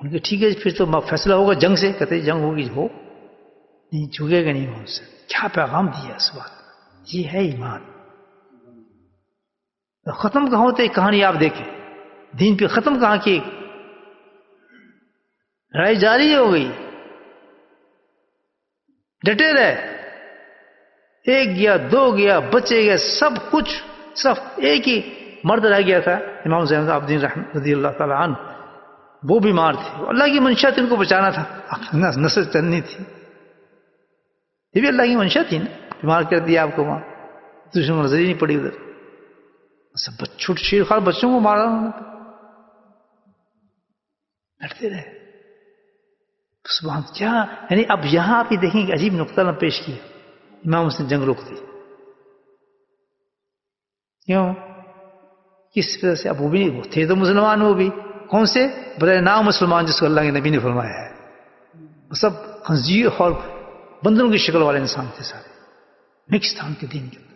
ان کے ٹھیک ہے پھر تو فیصلہ ہوگا جنگ سے، کہتے جنگ ہوگی، ہو نہیں جھکے گا نہیں امام حسین. کیا پیغام دیا اس بات، یہ ہے ایمان. ختم کہاں ہوتے کہانی آپ دیکھیں، دین پہ ختم کہاں کی، لڑائی جاری ہو گئی، ڈٹے رہے، ایک گیا دو گیا بچے گئے، سب کچھ صرف ایک ہی مرد رہ گیا تھا امام زین العابدین رضی اللہ تعالیٰ عنہ. وہ بیمار تھے، اللہ کی منشا تھی ان کو بچانا تھا، نسل چلنی تھی، یہ بھی اللہ کی منشا تھی نا. بیمار کر دیا آپ کو وہاں، دوسرے کو نظر ہی نہیں پڑی ادھر. چھوٹے شیر خوار بچوں کو مارا انہوں نے، لڑتے رہے. سبحان کیا یعنی. اب یہاں آپ یہ دیکھیں کہ عجیب نقطہ نے پیش کیا، امام حسین جنگ روک دی. کیوں؟ کس وجہ سے؟ اب وہ بھی تھے تو مسلمان، وہ بھی کون سے برائے نام مسلمان جس کو اللہ کے نبی نے فرمایا ہے، وہ سب خنزیر اور بندروں کی شکل والے انسان تھے، سارے مکس تھا ان کے دین کے اندر.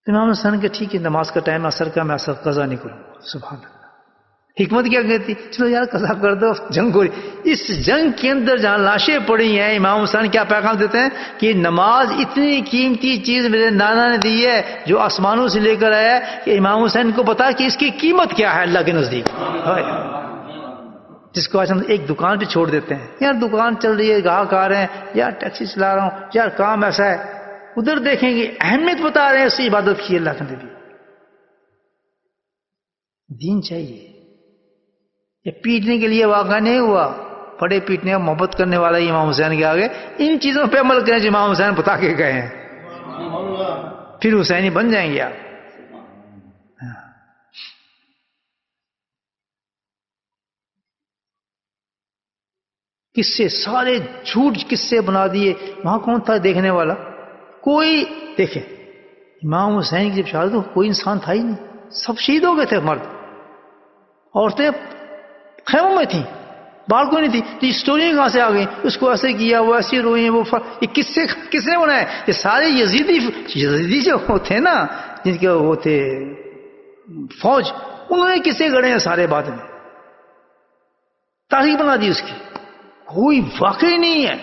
امام حسین کہ ٹھیک ہے نماز کا ٹائم اثر کا، میں اثر قضا نہیں کروں گا. سبحان اللہ. حکمت کیا کہتی، چلو یار قضا کر دو، جنگ ہو رہی. اس جنگ کے اندر جہاں لاشیں پڑی ہیں، امام حسین کیا پیغام دیتے ہیں کہ نماز اتنی قیمتی چیز میرے نانا نے دی ہے جو آسمانوں سے لے کر آیا ہے، کہ امام حسین کو بتا کہ اس کی قیمت کیا ہے اللہ کے نزدیک. جس کو آج ہم ایک دکان پہ چھوڑ دیتے ہیں، یار دکان چل رہی ہے، گاہک آ رہے ہیں، یار ٹیکسی چلا رہا ہوں، یار کام ایسا ہے، ادھر دیکھیں گے اہمیت بتا رہے ہیں اس عبادت کی اللہ کے نبی. دین چاہیے. یہ پیٹنے کے لیے واقعہ نہیں ہوا، پڑے پیٹنے کا محبت کرنے والا ہی امام حسین کے آگے ان چیزوں پہ عمل کریں جو امام حسین بتا کے گئے ہیں، پھر حسینی بن جائیں گے آپ. قصے سارے جھوٹ قصے بنا دیے. وہاں کون تھا دیکھنے والا؟ کوئی. دیکھیں امام حسین کی جب شہادت ہو کوئی انسان تھا ہی نہیں، سب شہید ہو گئے تھے. مرد، عورتیں خیموں میں تھیں، باہر کوئی نہیں تھی. یہ اسٹوری کہاں سے آ گئی؟ اس کو ایسے کیا، وہ ایسی روئی، وہ یہ کس نے بنایا؟ یہ سارے یزیدی جو تھے نا، جن کے وہ تھے فوج، انہوں نے کسے گڑے ہیں سارے بعد میں، تاریخ بنا دی اس کی. کوئی واقعی نہیں ہے.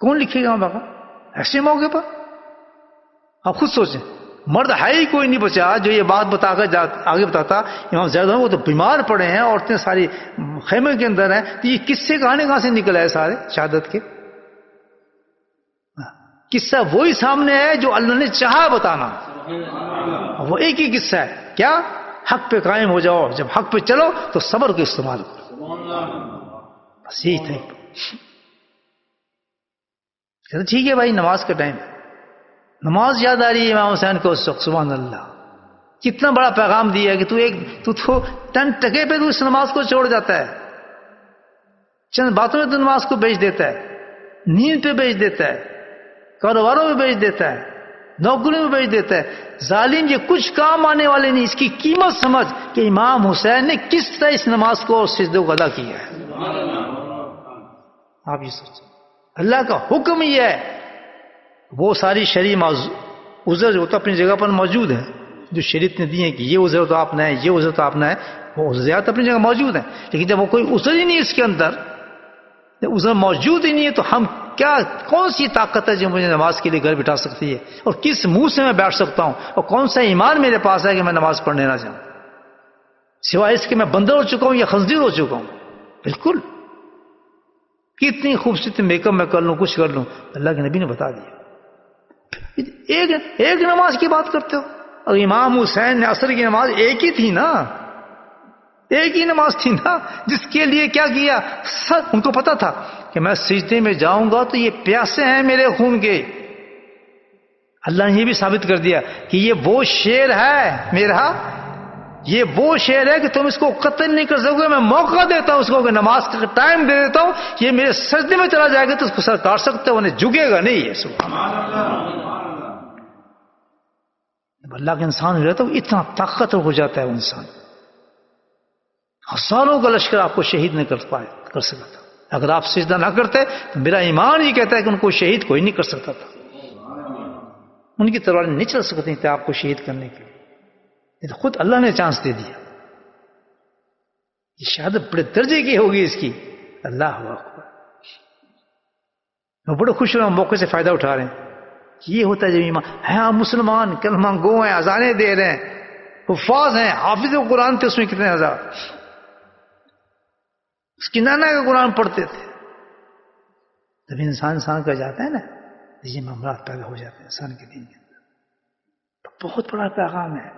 کون لکھے گا باقا ایسے موقع پر؟ آپ خود سوچیں. مرد ہے ہی کوئی نہیں بچا جو یہ بات بتا کر آگے بتاتا امام زید وہ تو بیمار پڑے ہیں، عورتیں ساری خیمے کے اندر ہیں. تو یہ قصے کہاں سے نکل آئے سارے شہادت کے؟ قصہ وہی سامنے ہے جو اللہ نے چاہا بتانا، وہ ایک ہی قصہ ہے. کیا؟ حق پہ قائم ہو جاؤ، جب حق پہ چلو تو صبر کو استعمال کرو، بس یہی تھا. ٹھیک ہے بھائی نماز کا ٹائم، نماز یاد آ رہی ہے امام حسین کو اس وقت. سبحان اللہ کتنا بڑا پیغام دیا کہ تو چند ٹکے پہ تو اس نماز کو چھوڑ جاتا ہے، چند باتوں میں تو نماز کو بیچ دیتا ہے، نیند پہ بیچ دیتا ہے، کاروباروں میں بیچ دیتا ہے، نوکریوں میں بیچ دیتا ہے. ظالم یہ کچھ کام آنے والے نہیں. اس کی قیمت سمجھ کہ امام حسین نے کس طرح اس نماز کو اور سجدے کو ادا کیا ہے. آپ یہ سوچیں اللہ کا حکم ہی ہے. وہ ساری شرعی عذر جو تو اپنی جگہ پر موجود ہے، جو شریعت نے دی ہے کہ یہ عذر تو آپ نہ ہے، یہ عذر تو آپ نہ ہے، وہ زیادہ اپنی جگہ موجود ہیں. لیکن جب وہ کوئی عذر ہی نہیں اس کے اندر، جب عذر موجود ہی نہیں ہے، تو ہم کیا کون سی طاقت ہے جو مجھے نماز کے لیے گھر بٹھا سکتی ہے؟ اور کس منہ سے میں بیٹھ سکتا ہوں؟ اور کون سا ایمان میرے پاس ہے کہ میں نماز پڑھنے نہ جاؤں، سوائے اس کے میں بندر ہو چکا ہوں یا خنزیر ہو چکا ہوں؟ بالکل. کتنی خوبصورت میک اپ میں کر لوں، کچھ کر لوں، اللہ کے نبی نے بتا دیا. ایک نماز کی بات کرتے ہو. اور امام حسین نے عصر کی نماز ایک ہی تھی نا، ایک ہی نماز تھی نا، جس کے لیے کیا کیا؟ ان کو پتا تھا کہ میں سجدے میں جاؤں گا تو یہ پیاسے ہیں میرے خون کے. اللہ نے یہ بھی ثابت کر دیا کہ یہ وہ شیر ہے میرا یہ وہ شعر ہے کہ تم اس کو قتل نہیں کر سکو گے، میں موقع دیتا ہوں اس کو کہ نماز کا ٹائم دے دیتا ہوں، یہ میرے سجدے میں چلا جائے گا تو اس کو سر کاٹ سکتے ہو، انہیں جھکے گا نہیں ہے. سبحان اللہ کا انسان ہو جاتا ہے اتنا طاقتور ہو جاتا ہے وہ انسان. ہزاروں کا لشکر آپ کو شہید نہیں کر سکتا تھا. اگر آپ سجدہ نہ کرتے تو میرا ایمان یہ کہتا ہے کہ ان کو شہید کوئی نہیں کر سکتا تھا. ان کی تلوار نہیں چل سکتی تھی آپ کو شہید کرنے کے لیے. یہ تو خود اللہ نے چانس دے دیا. یہ شہادت بڑے درجے کی ہوگی اس کی. اللہ اکبر. میں بڑے خوش ہوں موقع سے فائدہ اٹھا رہے ہیں. یہ ہوتا ہے جب ایمان ہے. ہاں مسلمان کلمہ گو ہیں، اذانیں دے رہے ہیں، حفاظ ہیں، حافظ قرآن تھے اس میں کتنے ہزار. اس کی نانا کا قرآن پڑھتے تھے. جب انسان کا جاتا ہے نا یہ معاملات پیدا ہو جاتے ہیں انسان کے دین کے اندر. تو بہت بڑا پیغام ہے.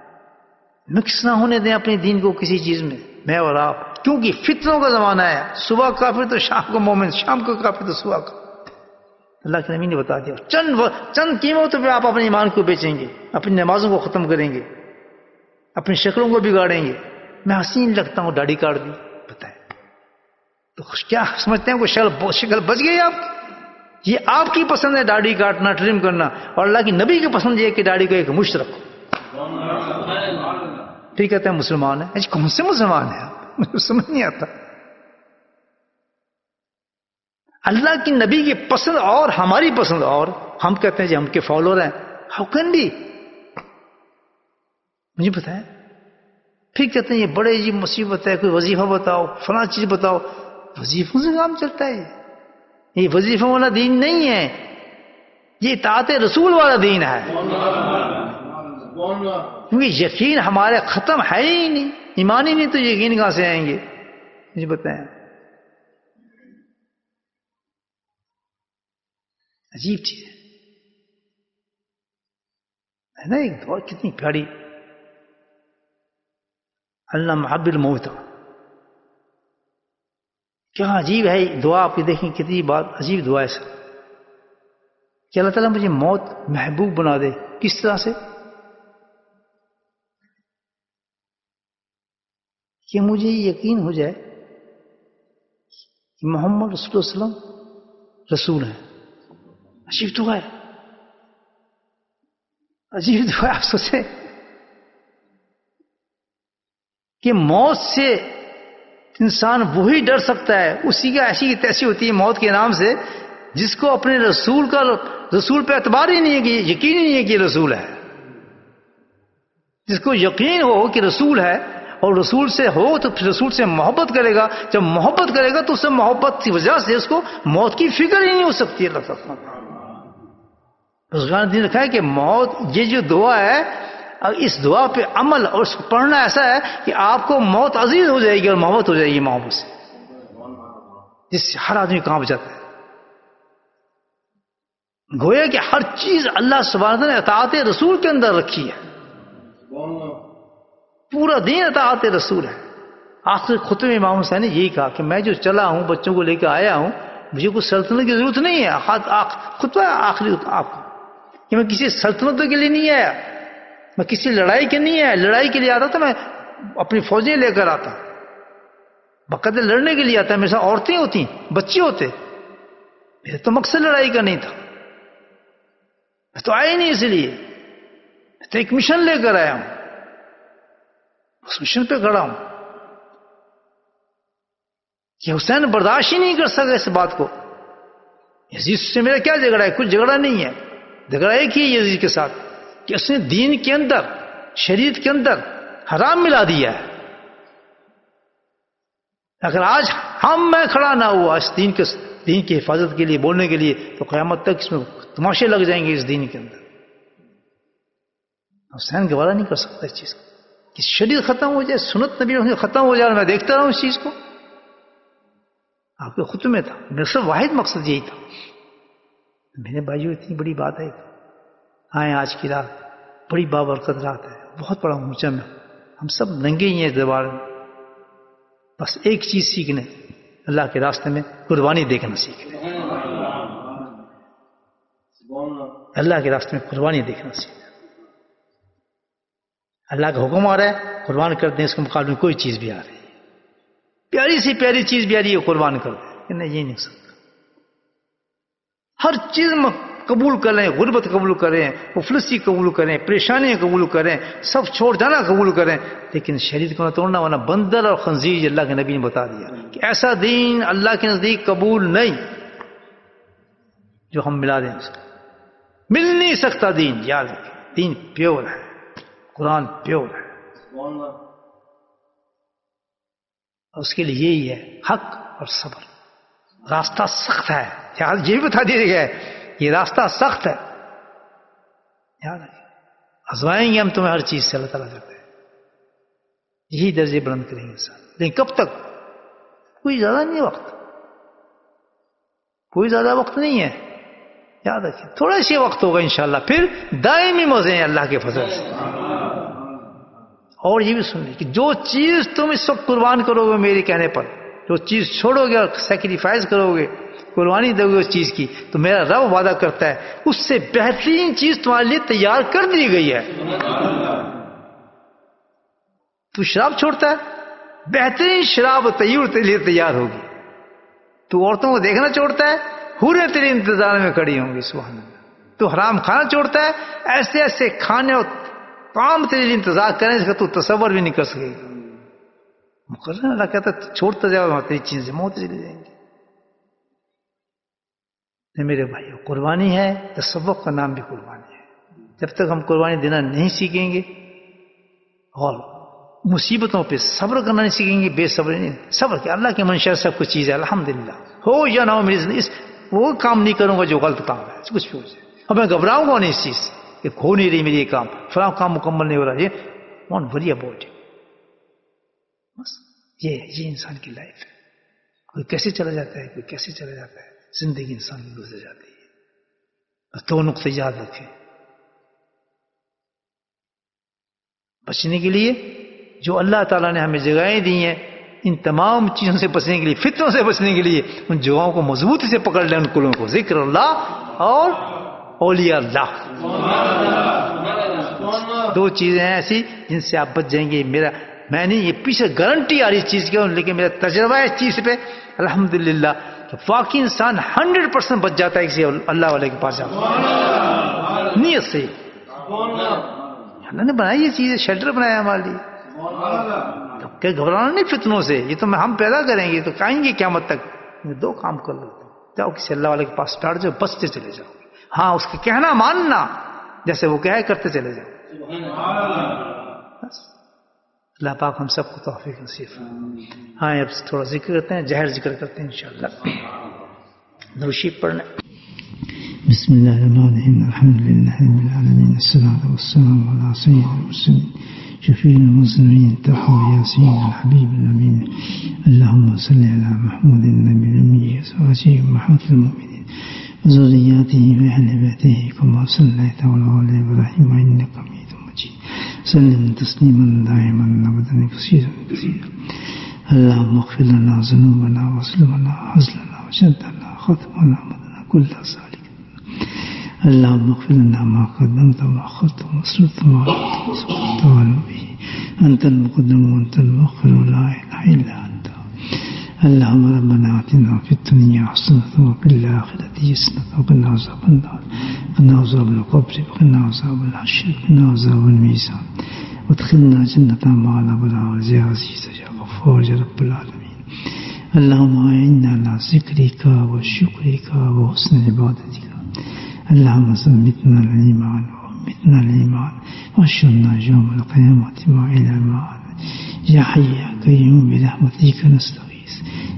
مکس نہ ہونے دیں اپنے دین کو کسی چیز میں، میں اور آپ، کیونکہ فتنوں کا زمانہ ہے. صبح کافر تو شام کو مومن، شام کو کافر تو صبح کا. اللہ کے نبی نے بتا دیا. چند قیمتوں پہ آپ اپنے ایمان کو بیچیں گے، اپنی نمازوں کو ختم کریں گے، اپنی شکلوں کو بگاڑیں گے. میں حسین لگتا ہوں، داڑھی کاٹ دی، بتائیں تو کیا سمجھتے ہیں کوئی شکل بچ گئی آپ کی؟ یہ آپ کی پسند ہے داڑھی کاٹنا، ٹرم کرنا، اور اللہ کی نبی کی پسند یہ ہے کہ داڑھی کو ایک مشت رکھو. ٹھیک کہتے ہیں مسلمان ہیں. کون سے مسلمان ہیں آپ؟ مجھے سمجھ نہیں آتا. اللہ کی نبی کی پسند اور ہماری پسند اور. ہم کہتے ہیں جی ہم کے فالوور ہیں. How can be? مجھے بتائیں. پھر کہتے ہیں یہ بڑے جی مصیبت ہے، کوئی وظیفہ بتاؤ، فلاں چیز بتاؤ. وظیفوں سے کام چلتا ہے. یہ وظیفوں والا دین نہیں ہے، یہ اطاعت رسول والا دین ہے. کیونکہ یقین ہمارے ختم ہے ہی نہیں. ایمان ہی نہیں تو یقین کہاں سے آئیں گے؟ مجھے بتائیں. عجیب چیز ہے نا. ایک دعا کتنی پیاری. اللہ محب الموت. کیا عجیب ہے دعا. آپ کی دیکھیں کتنی بات عجیب دعا ہے سر کہ اللہ تعالیٰ مجھے موت محبوب بنا دے. کس طرح سے؟ کہ مجھے یقین ہو جائے کہ محمد رسول اللہ علیہ وسلم رسول ہیں. عجیب دعا ہے. عجیب دعا ہے. آپ سوچیں کہ موت سے انسان وہی ڈر سکتا ہے، اسی کا ایسی تیسی ہوتی ہے موت کے نام سے جس کو اپنے رسول پہ اعتبار ہی نہیں ہے، کہ یقین ہی نہیں ہے کہ رسول ہے. جس کو یقین ہو کہ رسول ہے اور رسول سے ہو تو پھر رسول سے محبت کرے گا. جب محبت کرے گا تو اس سے محبت کی وجہ سے اس کو موت کی فکر ہی نہیں ہو سکتی. اللہ تعالیٰ بزرگان دین رکھا ہے کہ موت یہ جو دعا ہے، اس دعا پہ عمل اور اس کو پڑھنا ایسا ہے کہ آپ کو موت عزیز ہو جائے گی اور محبت ہو جائے گی محبت سے، جس سے ہر آدمی کانپ جاتا ہے. گویا کہ ہر چیز اللہ سبحانہ وتعالیٰ نے اطاعت رسول کے اندر رکھی ہے. پورا دین اطاعت رسول ہے. آخر خطبہ میں امام حسین نے یہی کہا کہ میں جو چلا ہوں، بچوں کو لے کے آیا ہوں، مجھے کوئی سلطنت کی ضرورت نہیں ہے. خطبہ آخری آپ کو کہ میں کسی سلطنت کے لیے نہیں آیا، میں کسی لڑائی کے نہیں آیا. لڑائی کے لیے آتا تو میں اپنی فوجیں لے کر آتا، باقاعدہ لڑنے کے لیے آتا. میرے ساتھ عورتیں ہوتی، بچے ہوتے. میرا تو مقصد لڑائی کا نہیں تھا. میں تو آیا ہی نہیں اس لیے. میں تو ایک مشن لے کر آیا ہوں، اس مشن پہ کھڑا ہوں. کہ حسین برداشت ہی نہیں کر سکا اس بات کو. یزید سے میرا کیا جھگڑا ہے؟ کچھ جھگڑا نہیں ہے. جھگڑا ایک ہی یزید کے ساتھ کہ اس نے دین کے اندر، شریعت کے اندر حرام ملا دیا ہے. اگر آج میں کھڑا نہ ہوا اس دین کی حفاظت کے لیے، بولنے کے لیے، تو قیامت تک اس میں تماشے لگ جائیں گے اس دین کے اندر. حسین گوارا نہیں کر سکتا اس چیز کو کہ شریعت ختم ہو جائے، سنت نبی ختم ہو جائے. میں دیکھتا رہا ہوں اس چیز کو. آپ کے خطبے میں تھا، میرا صرف واحد مقصد یہی تھا. میرے بھائیو اتنی بڑی بات ہے. آئیں آج کی رات بڑی بابرکت رات ہے، بہت بڑا موسم ہے. ہم سب ننگے ہی ہیں اس دربار میں. بس ایک چیز سیکھنے، اللہ کے راستے میں قربانی دیکھنا سیکھنے. اللہ کے راستے میں قربانی دیکھنا سیکھنا. اللہ کا حکم آ رہا ہے قربان کر دیں، اس کے مقابلے میں کوئی چیز بھی آ رہی ہے، پیاری سی پیاری چیز بھی آ رہی ہے قربان کر دیں، کہ نہیں یہ نہیں ہو سکتا۔ ہر چیز قبول کریں، غربت قبول کریں، مفلسی قبول کریں، پریشانیاں قبول کریں، سب چھوڑ جانا قبول کریں، لیکن شریعت کو نہ توڑنا، ورنہ بندر اور خنزیر اللہ کے نبی نے بتا دیا کہ ایسا دین اللہ کے نزدیک قبول نہیں جو ہم ملا دیں، اس کو مل نہیں سکتا دین۔ یاد رکھیں دین پیور ہے، قرآن پیور ہے، اس کے لیے یہی ہے حق اور صبر۔ راستہ سخت ہے، یاد یہ بھی بتا دیا گیا ہے یہ راستہ سخت ہے، یاد رکھیں آزمائیں گے ہم تمہیں ہر چیز سے، اللہ تعالیٰ کرتے ہیں یہی درجے بلند کریں گے انسان، لیکن کب تک؟ کوئی زیادہ نہیں وقت، کوئی زیادہ وقت نہیں ہے، یاد رکھیں تھوڑا سی وقت ہوگا انشاءاللہ، پھر دائمی مزے ہیں اللہ کے فضل سے۔ اور یہ بھی سن لیں کہ جو چیز تم اس وقت قربان کرو گے میرے کہنے پر، جو چیز چھوڑو گے اور سیکریفائز کرو گے، قربانی دو گے اس چیز کی، تو میرا رب وعدہ کرتا ہے اس سے بہترین چیز تمہارے لیے تیار کر دی گئی ہے۔ تو شراب چھوڑتا ہے، بہترین شراب تیور تیرے لیے تیار ہوگی۔ تو عورتوں کو دیکھنا چھوڑتا ہے، حوریں تیرے انتظار میں کھڑی ہوں گی، سبحان اللہ۔ تو حرام کھانا چھوڑتا ہے، ایسے ایسے کھانے اور کام تیرے لیے انتظار کریں جس کا تو تصور بھی نہیں کر سکے گا۔ مقرر اللہ کہتا ہے چھوڑتا جاؤ تیری چیزیں موت چلی جائیں گی۔ میرے بھائیو قربانی ہے، تصوف کا نام بھی قربانی ہے۔ جب تک ہم قربانی دینا نہیں سیکھیں گے اور مصیبتوں پہ صبر کرنا نہیں سیکھیں گے، بے صبر نہیں، صبر کہ اللہ کی منشا سب کچھ چیز ہے، الحمدللہ ہو یا نہ ہو میری زندگی، وہ کام نہیں کروں گا جو غلط کام ہے، کچھ بھی ہو جائے، اب میں گھبراؤں گا نہیں اس چیز سے کہ ہو نہیں رہی میری یہ کام، فلاں کام مکمل نہیں ہو رہا، یہ ڈونٹ وری اباؤٹ اٹ۔ بس یہ انسان کی لائف ہے، کوئی کیسے چلا جاتا ہے، کوئی کیسے چلا جاتا ہے، زندگی انسان کی گزر جاتی ہے۔ بس دو نقطے یاد رکھیں، بچنے کے لیے جو اللہ تعالیٰ نے ہمیں جگہیں دی ہیں، ان تمام چیزوں سے بچنے کے لیے، فتنوں سے بچنے کے لیے ان جگہوں کو مضبوطی سے پکڑ لیں، ان کلوں کو، ذکر اللہ اور اولیاء اللہ، دو چیزیں ہیں ایسی جن سے آپ بچ جائیں گے۔ میں نہیں، یہ پیچھے گارنٹی آ رہی اس چیز کی، لیکن میرا تجربہ ہے اس چیز پہ الحمدللہ کہ واقعی انسان 100% بچ جاتا ہے کسی اللہ والے کے پاس جاتا ہے نیت سے۔ اللہ نے بنائی یہ چیز، شیلٹر بنایا ہمارے لیے، کہ گھبرانا نہیں فتنوں سے، یہ تو ہم پیدا کریں گے، تو کہیں گے قیامت تک۔ دو کام کر لو، جاؤ کسی اللہ والے کے پاس بیٹھ جاؤ، بچتے چلے جاؤ، ہاں اس کے کہنا ماننا، جیسے وہ کہے کرتے چلے جاؤ۔ بس اللہ پاک ہم سب کو توفیق نصیب فرمائے۔ ہاں اب تھوڑا ذکر کرتے ہیں، جہر ذکر کرتے ہیں انشاءاللہ، نوشیب پڑھنا۔ بسم اللہ الرحمن الرحیم، الحمد للہ رب العالمین، الصلاۃ والسلام علی سید المرسلین شفیع المذنبین تحو یاسین الحبیب الامین، اللہم صلی علی محمود النبی الامی وازواجہ امہات المؤمنین وذریاتہ واہل بیتہ کما صلیت علی آل ابراہیم انک حمید مجید، سلم تسلیما دائما ابدا کثیرا کثیرا۔ اللہم اغفر لنا ذنوبنا واسلمنا حزننا وشدنا ختمنا مدنا کل ذالک۔ اللهم اغفر لنا ما قدمت وما أخرت وما أسررت وما أعلنت وما أعلم به، أنت المقدم وأنت المؤخر ولا إله إلا أنت۔ اللهم ربنا آتنا في الدنيا حسنة وفي الآخرة حسنة وقنا عذاب النار، قنا عذاب القبر وقنا عذاب الحشر وقنا عذاب الميزان، وادخلنا جنة مع الأبرار يا عزيز يا غفار يا رب العالمين۔ اللهم أعنا على ذكرك وشكرك وحسن عبادتك، اللهم ثبتنا الإيمان وأمتنا الإيمان واحشرنا يوم القيامة مع الأمان، يا حي يا قيوم برحمتك نستغيث،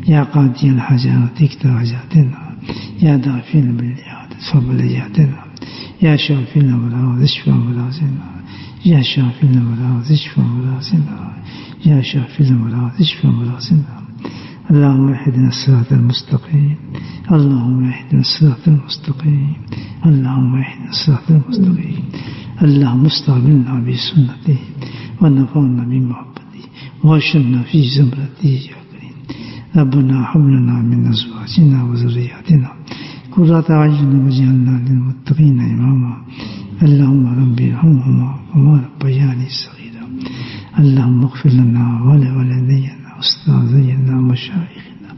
يا قاضي الحاجات اقض حاجاتنا، يا دافع بالإعادة فبلياتنا، يا شافي الأمراض اشف أمراضنا، يا شافي الأمراض اشف أمراضنا، يا شافي الأمراض اشف أمراضنا۔ اللهم اهدنا الصراط المستقيم، اللهم اهدنا الصراط المستقيم، اللهم اهدنا الصراط المستقيم، اللهم استعملنا بسنته ونفعنا بمحبته واشرنا في زمرته يا كريم۔ ربنا هب لنا من ازواجنا وذرياتنا قرة اعين واجعلنا للمتقين اماما، اللهم رب ارحمهما كما ربياني صغيرا، اللهم اغفر لنا ولوالدينا وأستاذينا ومشايخنا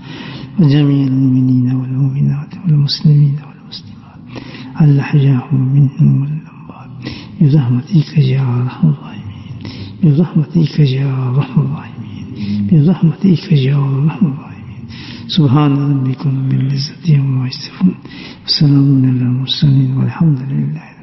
وجميع المؤمنين والمؤمنات والمسلمين والمسلمات الأحياء منهم والأموات برحمتك يا أرحم الراحمين برحمتك يا أرحم الراحمين برحمتك يا أرحم الراحمين. سبحان ربك رب العزة عما يصفون وسلام على المرسلين والحمد لله.